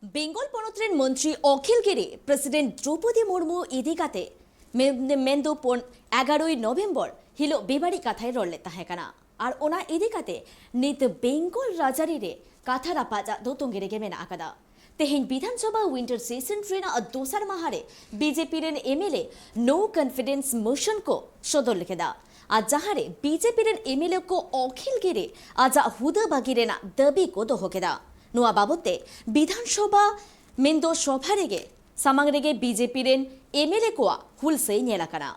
বেঙ্গল পনত্রেন মন্ত্রী অখিল গিরি প্রেসিডেন্ট দ্রৌপদী মুর্মু ইদিকাতে মেন্দু 11 নভেম্বর হিলো বেবাড়ি কাথায় রলে তাহেকানা আর ওনা ইদিকাতে নিত বেঙ্গল রাজারিরে কাথারা পাজা দোতঙ্গিরে মেনা আকাদা तेहें विधानसभा विंटर सेशन ट्रेना दोसर महारे BJP MLA no confidence motion को सदर लिखेदा आज जहारे बीजेपी एमएलए को अखिल गिरी आज हुदा बागिरेना दबी को दोहकेदा नुआ बाबते विधानसभा मेंदो सभारेगे सामांगरेगे बीजेपी एमएलए को हुलसे नेलाकाना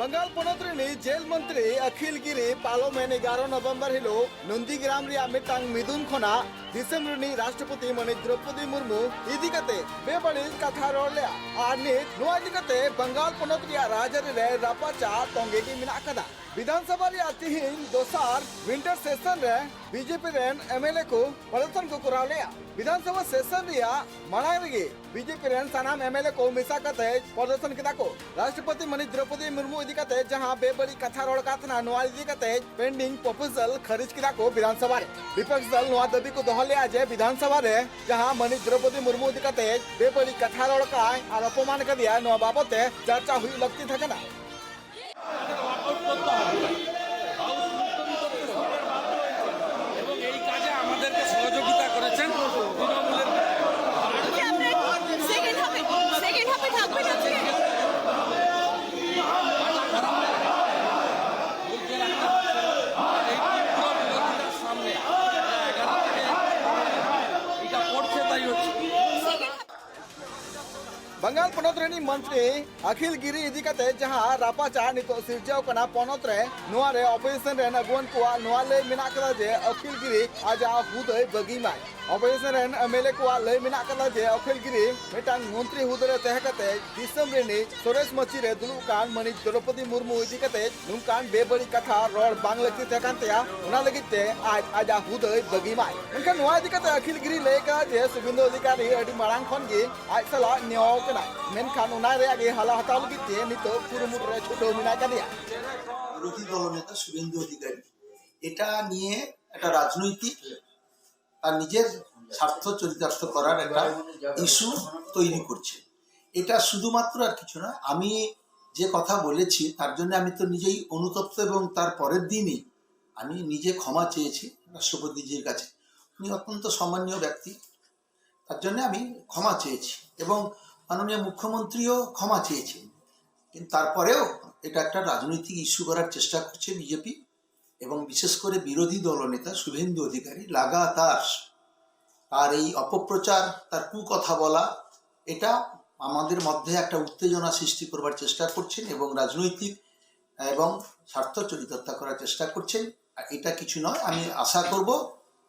बंगाल पनोतरी जेल मंत्री अखिल गिरी पार्लियामेंट 11 नवंबर हिलो नंदीग्राम रिया मिटांग मिदुन खोना दिसंबर राष्ट्रपति मणि द्रौपदी मुर्मू इदिकते बेबड़ी कथा रोलिया और नित नुआ इदिकते बंगाल पनोतरी राजरी रे रापाचा तोंगेगी मिना कदा विधानसभा रिया तिहिन दोसार विंटर सेशन रे बीजेपी रेन एमएलए को प्रदर्शन को करावलिया विधानसभा सेशन रिया मनाएगी बीजेपी रेन सनाम एमएलए को मिसा कते प्रदर्शन किदा को राष्ट्रपति मणि द्रौपदी मुर्मू इदिकते जहां बेबड़ी कथा रोल कातना नुआ इदिकते पेंडिंग प्रपोजल खारिज किदा को विधानसभा रे विपक्ष दल नुआ दबी को दोहलिया जे विधानसभा रे जहां मणि द्रौपदी मुर्मू इदिकते बेबड़ी कथा रोल का और अपमान कर दिया नुआ बाबते चर्चा हुई लगती থাকে না এবং এই কাজে আমাদেরকে সহযোগিতা করেছেন बंगाल पनोतरेनी मंत्री अखिल गिरी इदिकते जहां रापाचा नितो सिरजाव कना पनोतरे नुआ रे ऑपोजिशन रे अगुवन को नुआ ले मिना कदा जे अखिल गिरी आज हुदय बगीमाय ऑपोजिशन रे एमएलए को ले मिना कदा जे अखिल गिरी मिटांग मंत्री हुदरे तहकते दिसम रे सुरेश मची रे दुलुकान मणि द्रौपदी मुर्मू इदिकते नुकान बेबड़ी कथा रोड बांग्लादेश तहकंतया उना लगिते आज हुदय बगीमाय उनका नुआ इदिकते अखिल गिरी लेका जे सुबिंदो अधिकारी अडी मारांग खन गे आज सला न्याय मेनखान उना रे आगे हाला हताल लगिते नितो पुरुमुट रे छोटो मिना कदिया বিরোধী দলনেতা শুভেন্দু অধিকারী এটা নিয়ে একটা রাজনৈতিক আর নিজের স্বার্থ চরিতার্থ করার একটা ইস্যু তৈরি করছে। এটা শুধুমাত্র আর কিছু না, আমি যে কথা বলেছি তার জন্য আমি তো নিজেই অনুতপ্ত এবং তার পরের দিনই আমি নিজে ক্ষমা চেয়েছি রাষ্ট্রপতিজির কাছে। উনি অত্যন্ত সম্মানীয় ব্যক্তি, তার জন্য আমি ক্ষমা চেয়েছি এবং মাননীয় মুখ্যমন্ত্রীও ক্ষমা চেয়েছেন। কিন্তু তারপরেও এটা একটা রাজনৈতিক ইস্যু করার চেষ্টা করছে বিজেপি এবং বিশেষ করে বিরোধী দলনেতা শুভেন্দু অধিকারী লাগাতার তার এই অপপ্রচার, তার কুকথা বলা, এটা আমাদের মধ্যে একটা উত্তেজনা সৃষ্টি করবার চেষ্টা করছেন এবং রাজনৈতিক এবং স্বার্থ চরিতার্থ করার চেষ্টা করছেন। এটা কিছু নয়, আমি আশা করব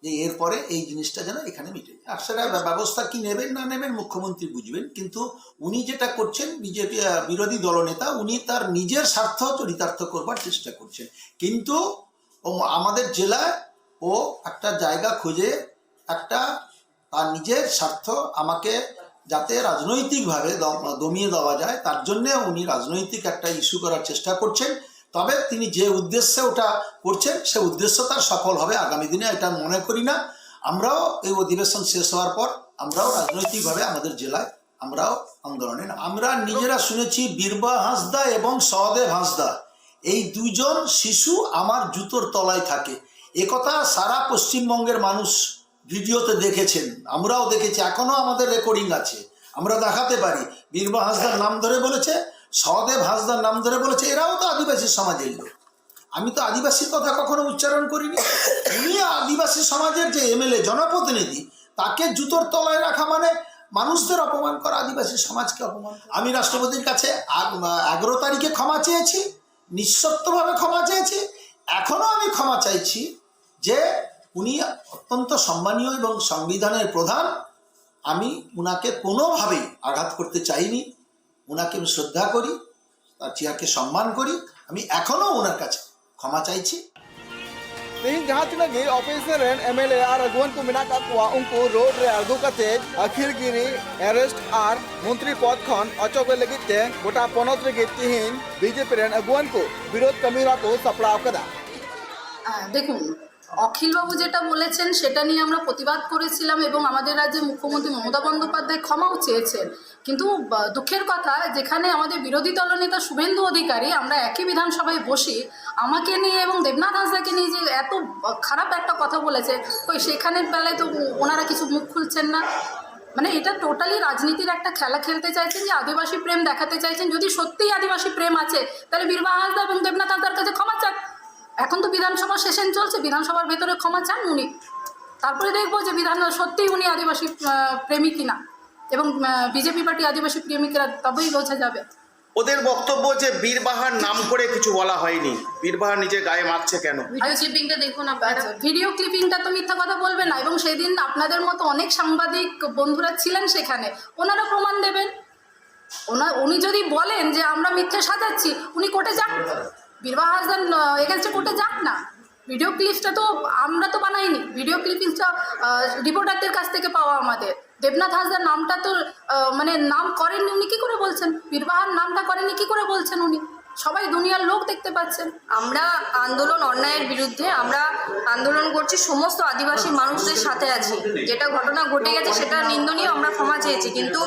যে এরপরে এই জিনিসটা যেন এখানে মিটে যায়। আর সেটা ব্যবস্থা কি নেবেন না নেবেন মুখ্যমন্ত্রী বুঝবেন, কিন্তু উনি যেটা করছেন বিজেপি বিরোধী দলনেতা, উনি তার নিজের স্বার্থ চরিতার্থ করবার চেষ্টা করছেন। কিন্তু আমাদের জেলায় ও একটা জায়গা খুঁজে একটা তার নিজের স্বার্থ আমাকে যাতে রাজনৈতিকভাবে দমিয়ে দেওয়া যায় তার জন্য উনি রাজনৈতিক একটা ইস্যু করার চেষ্টা করছেন। তবে তিনি যে উদ্দেশ্যে ওটা করছেন সে উদ্দেশ্য তার সফল হবে আগামী দিনে, এটা মনে করি না। আমরাও এই অধিবেশন শেষ হওয়ার পর আমরাও রাজনৈতিকভাবে আমাদের জেলায় আমরাও আন্দোলনে আমরা নিজেরা শুনেছি বীরবা হাঁসদা এবং সহদেব হাঁসদা এই দুজন শিশু আমার জুতোর তলায় থাকে, একথা সারা পশ্চিমবঙ্গের মানুষ ভিডিওতে দেখেছেন, আমরাও দেখেছি, এখনো আমাদের রেকর্ডিং আছে, আমরা দেখাতে পারি। বীরবা হাঁসদার নাম ধরে বলেছে, সহদেব হাঁসদার নাম ধরে বলেছে, এরাও তো আদিবাসী সমাজের লোক। আমি তো আদিবাসীর কথা কখনো উচ্চারণ করিনি। উনি আদিবাসী সমাজের যে এমএলএ জনপ্রতিনিধি, তাকে জুতোর তলায় রাখা মানে মানুষদের অপমান করা, আদিবাসী সমাজকে অপমান। আমি রাষ্ট্রপতির কাছে 11 তারিখে ক্ষমা চেয়েছি, নিঃশর্তভাবে ক্ষমা চেয়েছি, এখনো আমি ক্ষমা চাইছি যে উনি অত্যন্ত সম্মানীয় এবং সংবিধানের প্রধান, আমি উনাকে কোনোভাবেই আঘাত করতে চাইনি। উনাকে আমি শ্রদ্ধা করি, তার চেয়ারকে সম্মান করি, আমি এখনো ওনার কাছে ক্ষমা চাইছি। तेहिन जहां तिनाग गे ऑफिसर रेन एमएलए आर अगुवन को मिना का कुआ उनको रोड रे आगु कते अखिल गिरी अरेस्ट आर मंत्री पद खन अचोक लगित ते गोटा पनत रे गे तिहिन बीजेपी रेन अगुवन को विरोध कमीरा को सपड़ाव कदा। দেখুন অখিলবাবু যেটা বলেছেন সেটা নিয়ে আমরা প্রতিবাদ করেছিলাম এবং আমাদের রাজ্যের মুখ্যমন্ত্রী মমতা বন্দ্যোপাধ্যায় ক্ষমাও চেয়েছেন, কিন্তু দুঃখের কথা যেখানে আমাদের বিরোধী দলনেতা শুভেন্দু অধিকারী আমরা একই বিধানসভায় বসি আমাকে নিয়ে এবং দেবনাথ হাঁসদাকে নিয়ে যে এত খারাপ একটা কথা বলেছে, ওই সেখানের বেলায় তো ওনারা কিছু মুখ খুলছেন না। মানে এটা টোটালি রাজনীতির একটা খেলা খেলতে চাইছেন যে আদিবাসী প্রেম দেখাতে চাইছেন। যদি সত্যিই আদিবাসী প্রেম আছে তাহলে বীরবাহা হাঁসদা এবং দেবনাথ হাঁসদার কাছে ক্ষমা চান। এখন তো বিধানসভা সেশন চলছে, বিধানসভার ভেতরে ক্ষমা চান উনি, তারপরে দেখবো যে সত্যিই উনি আদিবাসী প্রেমী কিনা এবং বিজেপি পার্টি আদিবাসী প্রেমিকরা, তবেই বোঝা যাবে। ওদের বক্তব্য যে বীরবাহার নাম করে কিছু বলা হয়নি, বীরবাহা নিজে গায়ে মারছে কেন? ভিডিও ক্লিপিংটা দেখুন আপনারা। ভিডিও ক্লিপিংটা তো মিথ্যা কথা বলবে না, এবং সেদিন আপনাদের মতো অনেক সাংবাদিক বন্ধুরা ছিলেন সেখানে, ওনারা প্রমাণ দেবেন। উনি যদি বলেন যে আমরা মিথ্যে সাজাচ্ছি, উনি কোর্টে যান, বীরবাহা হাঁসদার এগেন্সটে কোর্টে যাক না। ভিডিও ক্লিপসটা তো আমরা তো বানাইনি, ভিডিও ক্লিপিংসটা রিপোর্টারদের কাছ থেকে পাওয়া আমাদের। দেবনাথ হাঁসদার নামটা তো মানে নাম করেননি উনি, কী করে বলছেন? বীরবাহার নামটা করেননি কী করে বলছেন উনি? সবাই দুনিয়ার লোক দেখতে পাচ্ছেন। আমরা আন্দোলন অন্যায়ের বিরুদ্ধে আমরা আন্দোলন করছি, সমস্ত আদিবাসী মানুষদের সাথে আছি। যেটা ঘটনা ঘটে গেছে সেটা নিন্দনীয়, আমরা ক্ষমা চেয়েছি, কিন্তু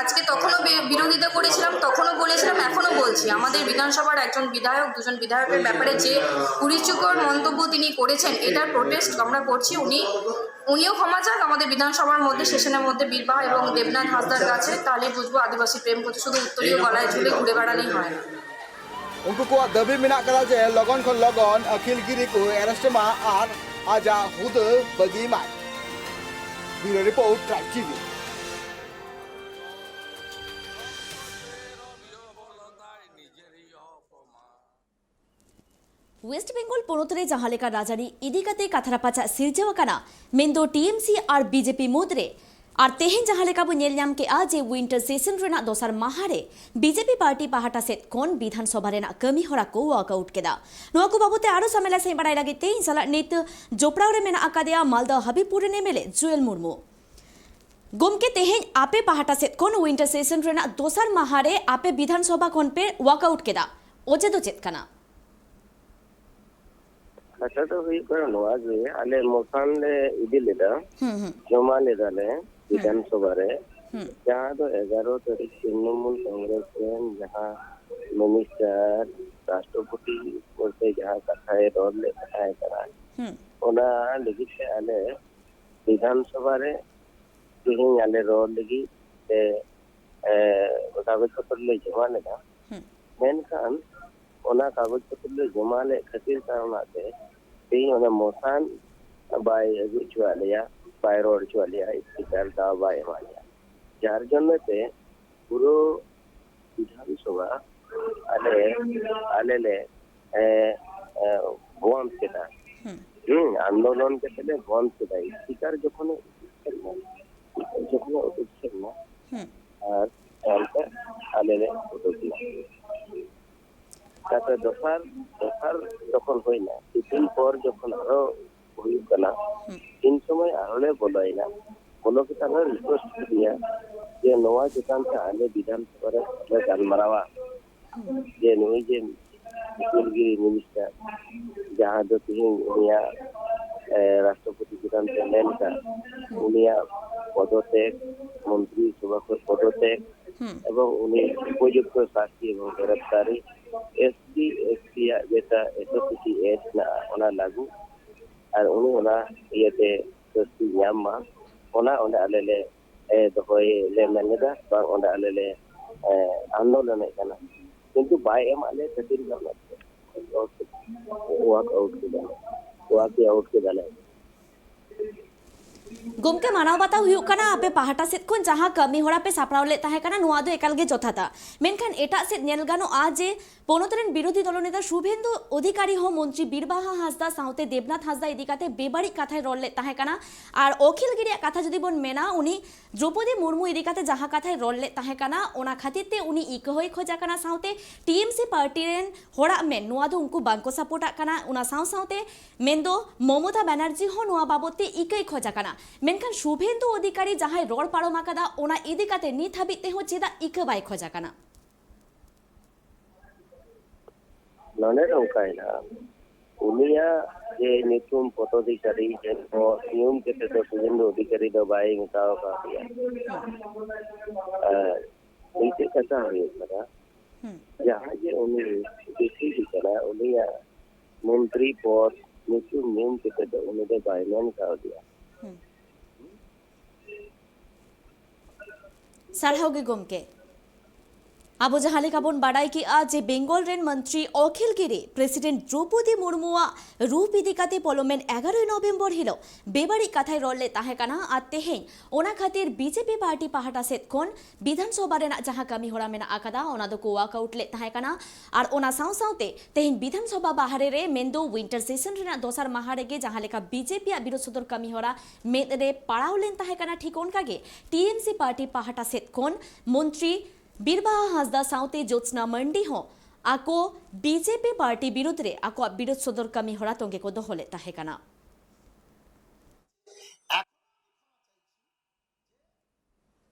আজকে তখনও বিরোধিতা করেছিলাম, তখনও বলেছিলাম, এখনও বলছি। আমাদের বিধানসভার একজন বিধায়ক, দুজন বিধায়কের ব্যাপারে যে কুরুচিকর মন্তব্য তিনি করেছেন, এটার প্রোটেস্ট আমরা করছি। উনিও ক্ষমা চান আমাদের বিধানসভার মধ্যে সেশনের মধ্যে বীরবাহা এবং দেবনাথ হাঁসদার কাছে, তাহলে বুঝবো আদিবাসী প্রেম করতে শুধু উত্তরীয় গলায় ঝুলে ঘুরে বেড়ালেই হয় না। उनको को दाबी मिना कदा जे लगन खन लगन अखिल गिरी को अरेस्ट मा आर आजा हुद बगी माय। Bureau report tribe TV. West Bengal পনতরে জাহালেকা রাজারি ইদিকাতে কাথারাপাচা সিরজাওয়াকানা মেন্দো টিএমসি আর বিজেপি মুদ্রে আর তেহেন জাহালেকা বু नेलयाम के आज विंटर सेशन रेना दोसर माहारे बीजेपी पार्टी पाहाटा सेट कोन विधानसभा रेना कमी हरा को वॉकआउट केदा नोआ को बाबूते आरो समेला से बड़ाई लगे ते इंसला नेत जोपड़ाव रे मेना आकादिया मालदा हबीबपुर ने मेले जुएल मुर्मू गोमके तेहेन आपे पाहाटा सेट कोन विंटर सेशन रेना दोसर माहारे आपे विधानसभा कोन पे वॉकआउट केदा ओजे दो चेत कना kata to hui kara noa je ale mosan le idi leda joma leda le Vidhan Sabha रे जहाँ तो 11 तारीख तृणमूल कांग्रेस ren जहाँ मिनिस्टर राष्ट्रपति बोलते जहाँ कथाए रोड ले कथाए करा ओना लगी से आले विधान सभा रे तिहिं आले रोड लगी ते कागज पत्र ले जमा लेदा मेनखान ओना कागज पत्र ले जमा ले खातिर कारणाते तिहिं ओना मोसान बाय अगु चुआलिया बाय रोड चुआलिया स्पीकर दा बाय मालिया जार जन्नते पुरो विधानसभा आले ले बंद केदा आंदोलन के तले बंद केदा स्पीकर जखन उठছেন না আর তারপর আলে ले উঠছিল তাতে দফার যখন হয় না কিছুদিন পর যখন আরো হইল না তিন সময় আরলে বলাইলা বলো কি তারা রিকোয়েস্ট দিয়া যে নয়া যেখানতে আলে বিধানসভার গালমারাওয়া যে নই যে কুলগিরি মিনিস্টার যাহা जो তিন উনিয়া রাষ্ট্রপতি যেখানতে নেনকা উনিয়া পদত্যাগ মন্ত্রী সভাপতি পদত্যাগ এবং উনি উপযুক্ত শাস্তি এবং গ্রেফতারি एससी एसटी যেটা এসওসি এক্ট না ওনা লাগু আর উনি ওনা ইয়েতে শাস্তি নিয়ামা ওনা ওনা আলেলে দহই le meneda বা ওনা আলেলে আন্দোলনে কেন কিন্তু বাই এম আলে খাতির গানা ওয়াক আউট কে দালে गोमके मानव बाता हुयुक कना आपे पहाटा सेत खन जहां कमी होड़ा पे सापड़ाव ले ताहे कना नुआ दो एकाल गे जथाता मेनखान एटा सेत नेल गानो आज जे पोनोतरेन बिरोधी दलनेता शुभेंदु अधिकारी हो मंत्री बीरबाहा हासदा साउते देवनाथ हासदा इदिकाते बेबाड़ी कथाय रल ले ताहे कना और अखिल गिरिया कथा जदि बन मेना उनी द्रौपदी मुर्मू इदिकाते जहां कथाय रल ले ताहे कना ओना खातिरते उनी इक होय खोजा कना साउते टीएमसी पार्टी रेन होड़ा मेन नुआ दो उनको बांको सपोर्ट कना उना साउते मेंदो ममता बनर्जी हो नुआ बाबते इकई खोजा कना मेनखान शुभेंदु अधिकारी जहां रड़ पारो माकादा ओना इदिकाते नित हाबिते हो चेदा इक बाय खोजा कना नने नौकायना उनिया जे नितुम पदाधिकारी जे नियम के तो शुभेंदु अधिकारी दो बाय बताओ का दिया नीचे कथा है करा जहां जे उनी देखी की करा उनिया मंत्री पद नितुम नियम के तो उनी दो बाय मन का दिया सारहाउगे गोमके आबो जहाले काबन बाडाई की आज बेंगल रेन मंत्री अखिल गिरी प्रेसिडेंट द्रौपदी मुर्मुआ रूप इदिकाते पलमेन 11 नवेम्बर हिलो बेबाड़ी कथाय रले ताहे काना आ तेहें ओना खातिर बीजेपी पार्टी पहाटा सेत खन विधानसभा रेना जहां कमी होड़ा मेना आकादा ओना दो को वॉकआउट ले ताहे काना और ओना साउते तेहें विधानसभा बाहरे रे मेंदो विंटर सेशन रेना दोसर माहारे गे जहां लेका बीजेपी आ विरोध सदर कमी होड़ा मेद रे पड़ाव लेन ताहे काना ठीक ओनका गे टीएमसी पार्टी पहाटा सेत खन मंत्री बीरबाहा हासदा साउते ज्योत्सना मंडी हो आको बीजेपी पार्टी विरुद्ध रे आको विरोध सदर कमी होड़ा तोंगे को दोहले ताहे काना।